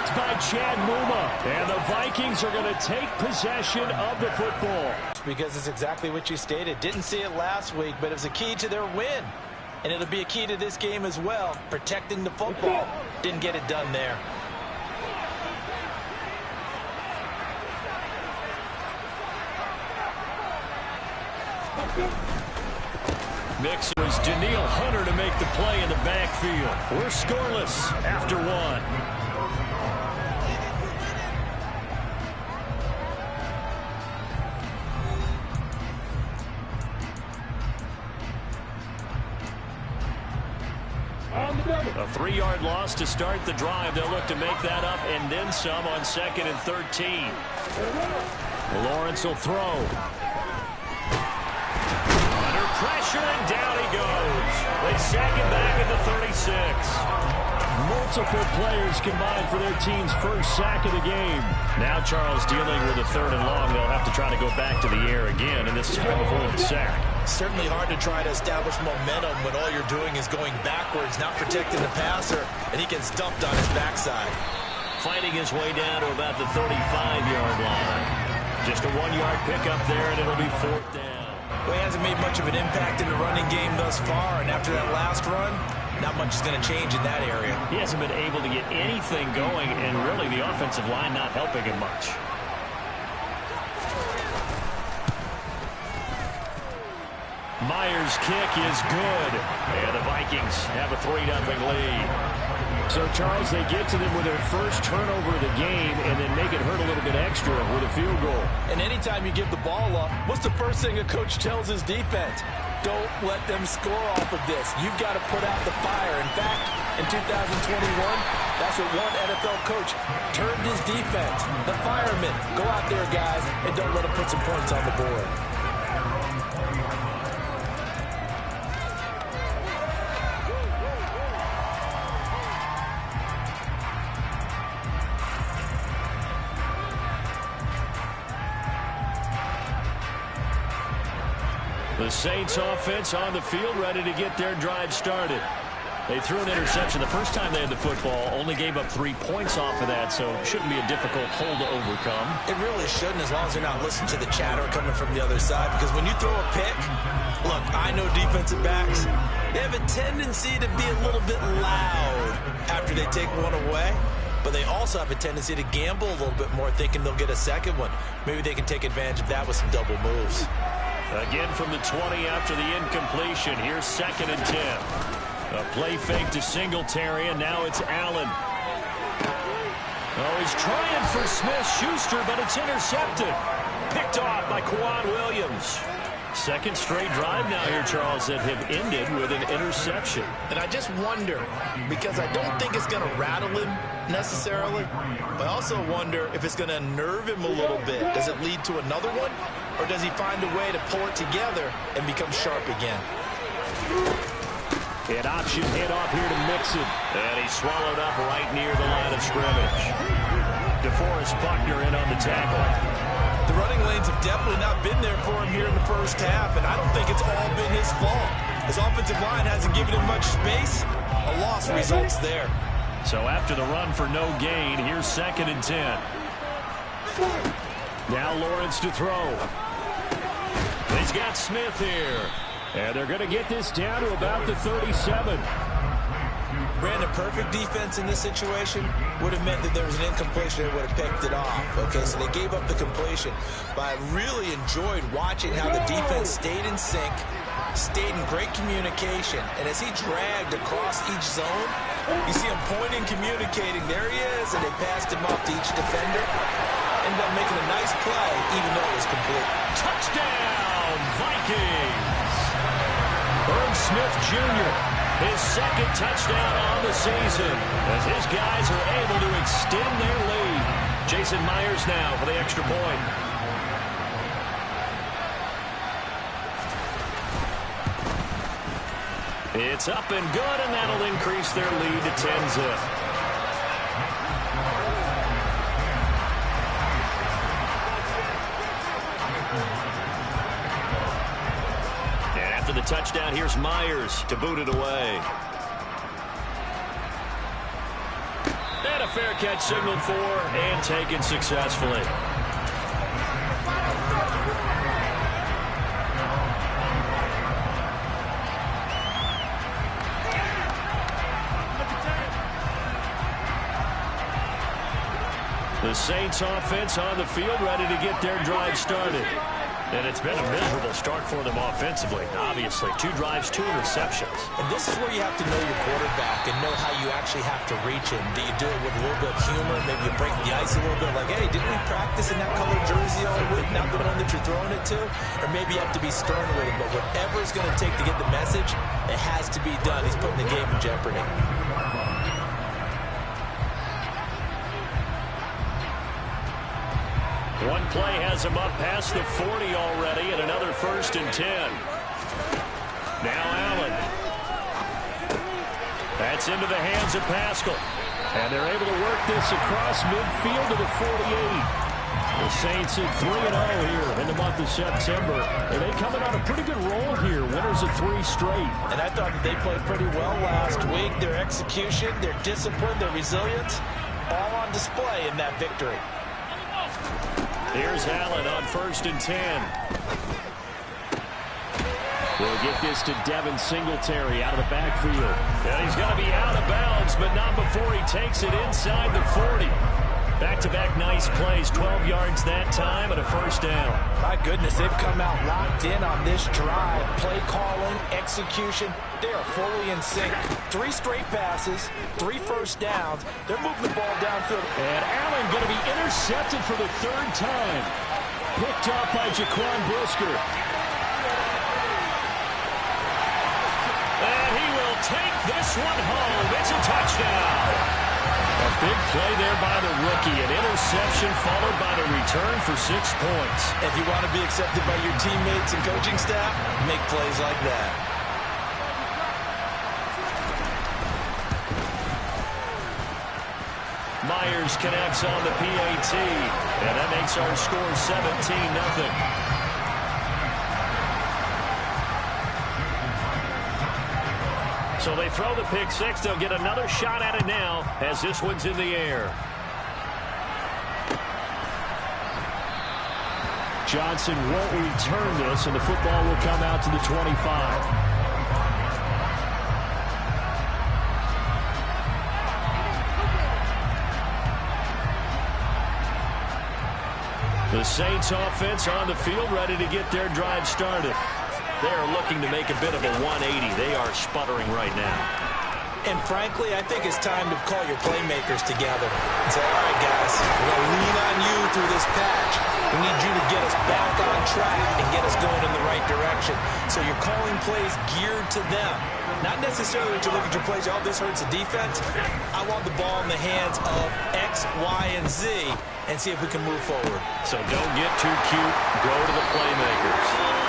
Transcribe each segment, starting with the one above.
blocked by Chad Muma. And the Vikings are going to take possession of the football. Because it's exactly what you stated. Didn't see it last week, but it was a key to their win. And it'll be a key to this game as well, protecting the football. Didn't get it done there. Mix was Daniil Hunter to make the play in the backfield. We're scoreless after one. A 3-yard loss to start the drive. They'll look to make that up and then some on 2nd and 13. Lawrence will throw. Under pressure, and down he goes. They sack him back at the 36. Multiple players combined for their team's first sack of the game. Now Charles dealing with a 3rd and long. They'll have to try to go back to the air again, and this is right before the sack. Certainly hard to try to establish momentum when all you're doing is going backwards, not protecting the passer, and he gets dumped on his backside. Fighting his way down to about the 35-yard line. Just a 1-yard pickup there, and it'll be 4th down. Well, he hasn't made much of an impact in the running game thus far, and after that last run, not much is going to change in that area. He hasn't been able to get anything going, and really the offensive line not helping him much. Myers' kick is good. And the Vikings have a 3-0 lead. So, Charles, they get to them with their first turnover of the game and then make it hurt a little bit extra with a field goal. And anytime you give the ball up, what's the first thing a coach tells his defense? Don't let them score off of this. You've got to put out the fire. In fact, in 2021, that's what one NFL coach turned his defense. The firemen. Go out there, guys, and don't let them put some points on the board. The Saints offense on the field, ready to get their drive started. They threw an interception the first time they had the football, only gave up 3 points off of that, so it shouldn't be a difficult hole to overcome. It really shouldn't, as long as they're not listening to the chatter coming from the other side, because when you throw a pick, look, I know defensive backs, they have a tendency to be a little bit loud after they take one away, but they also have a tendency to gamble a little bit more, thinking they'll get a second one. Maybe they can take advantage of that with some double moves. Again from the 20 after the incompletion. Here's 2nd and 10. A play fake to Singletary, and now it's Allen. Oh, he's trying for Smith-Schuster, but it's intercepted. Picked off by Quan Williams. Second straight drive now here, Charles, that have ended with an interception. And I just wonder, because I don't think it's going to rattle him necessarily, but I also wonder if it's going to unnerve him a little bit. Does it lead to another one, or does he find a way to pull it together and become sharp again? An option hit off here to Mixon, and he's swallowed up right near the line of scrimmage. DeForest Buckner in on the tackle. The running lanes have definitely not been there for him here in the first half, and I don't think it's all been his fault. His offensive line hasn't given him much space. A loss results there. So after the run for no gain, here's 2nd and 10. Now Lawrence to throw. He's got Smith here. And they're going to get this down to about the 37. Brandon, perfect defense in this situation would have meant that there was an incompletion that would have picked it off. Okay, so they gave up the completion. But I really enjoyed watching how the defense stayed in sync, stayed in great communication. And as he dragged across each zone, you see him pointing, communicating. There he is, and they passed him off to each defender. Ended up making a nice play, even though it was complete. Touchdown, Vikings! Irv Smith Jr., his 2nd touchdown on the season, as his guys are able to extend their lead. Jason Myers now for the extra point. It's up and good, and that'll increase their lead to 10-zip. The touchdown, here's Myers to boot it away. And a fair catch signaled for and taken successfully. The Saints offense on the field, ready to get their drive started. And it's been a miserable start for them offensively. Obviously, 2 drives, 2 interceptions. And this is where you have to know your quarterback and know how you actually have to reach him. Do you do it with a little bit of humor? Maybe you break the ice a little bit, like, hey, didn't we practice in that colored jersey all week, not the one that you're throwing it to? Or maybe you have to be stern with him. But whatever it's going to take to get the message, it has to be done. He's putting the game in jeopardy. One play has him up past the 40 already, and another 1st and 10. Now Allen. That's into the hands of Pascal. And they're able to work this across midfield to the 48. The Saints at 3-0 here in the month of September. And they coming on a pretty good roll here. Winners of 3 straight. And I thought that they played pretty well last week. Their execution, their discipline, their resilience, all on display in that victory. Here's Allen on 1st and 10. We'll get this to Devin Singletary out of the backfield. And he's going to be out of bounds, but not before he takes it inside the 40. Back-to-back nice plays, 12 yards that time and a 1st down. My goodness, they've come out locked in on this drive. Play calling, execution, they are fully in sync. 3 straight passes, 3 first downs. They're moving the ball downfield. And Allen going to be intercepted for the 3rd time. Picked up by Jaquan Brisker. And he will take this one home. It's a touchdown. A big play there by the rookie. An interception followed by the return for 6 points. If you want to be accepted by your teammates and coaching staff, make plays like that. Myers connects on the PAT. And that makes our score 17-0. So they throw the pick 6. They'll get another shot at it now as this one's in the air. Johnson won't return this, and the football will come out to the 25. The Saints offense on the field, ready to get their drive started. They're looking to make a bit of a 180. They are sputtering right now. And frankly, I think it's time to call your playmakers together and say, all right, guys, we're going to lean on you through this patch. We need you to get us back on track and get us going in the right direction. So you're calling plays geared to them. Not necessarily that you look at your plays, oh, this hurts the defense. I want the ball in the hands of X, Y, and Z and see if we can move forward. So don't get too cute. Go to the playmakers.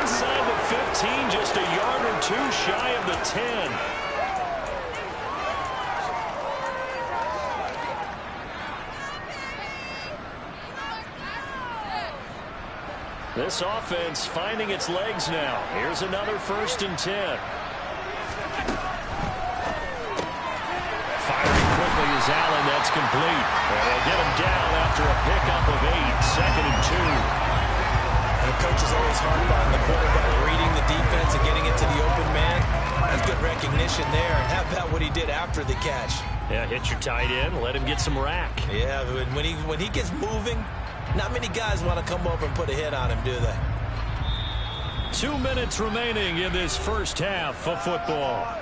Inside the 15, just a yard or 2 shy of the 10. This offense finding its legs now. Here's another 1st and 10. is Allen. That's complete. And they'll get him down after a pickup of 8. 2nd and 2. The coach is always hard on the quarterback, reading the defense and getting it to the open man. That's good recognition there. And how about what he did after the catch? Yeah, hit your tight end, let him get some rack. Yeah, when he gets moving, not many guys want to come over and put a hit on him, do they? 2 minutes remaining in this first half of football.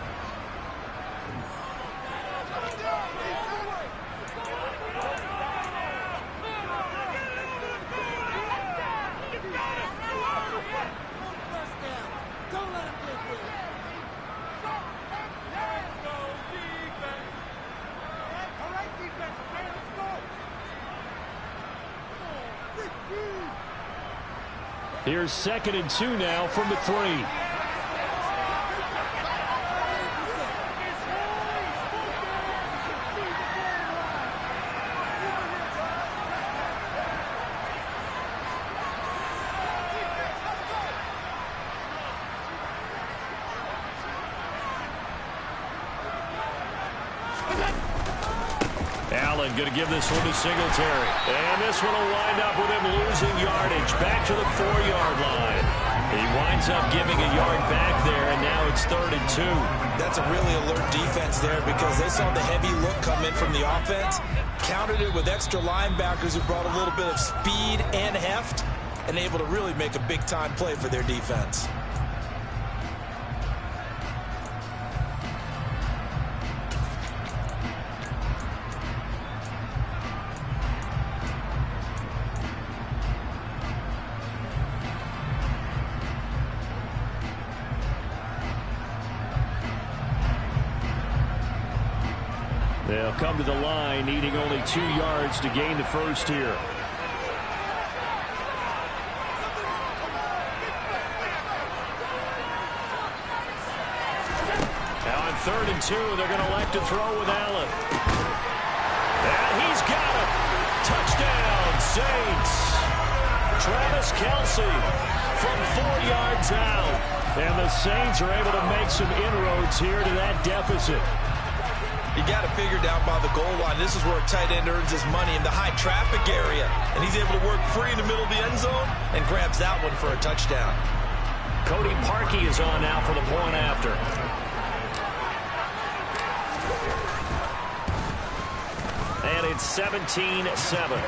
Here's 2nd and 2 now from the 3. Allen going to give this one to Singletary. And this one will wind up with him losing yardage back to the 4-yard line. He winds up giving a yard back there, and now it's 3rd and 2. That's a really alert defense there because they saw the heavy look come in from the offense, countered it with extra linebackers who brought a little bit of speed and heft, and able to really make a big-time play for their defense. They'll come to the line, needing only 2 yards to gain the first here. Now on 3rd and 2, they're going to elect to throw with Allen. And he's got him. Touchdown, Saints. Travis Kelce from 4 yards out. And the Saints are able to make some inroads here to that deficit. You got to figure down by the goal line. This is where a tight end earns his money in the high traffic area. And he's able to work free in the middle of the end zone and grabs that one for a touchdown. Cody Parkey is on now for the point after. And it's 17-7.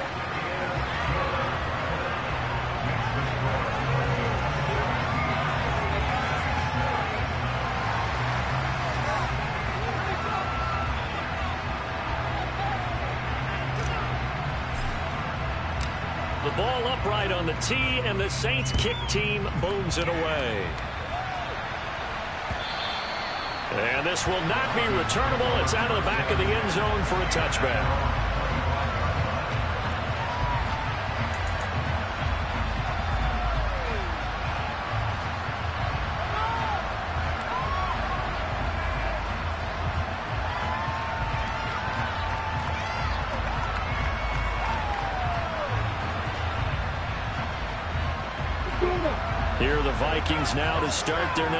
The ball upright on the tee, and the Saints kick team booms it away. And this will not be returnable. It's out of the back of the end zone for a touchback. Here are the Vikings now to start their next.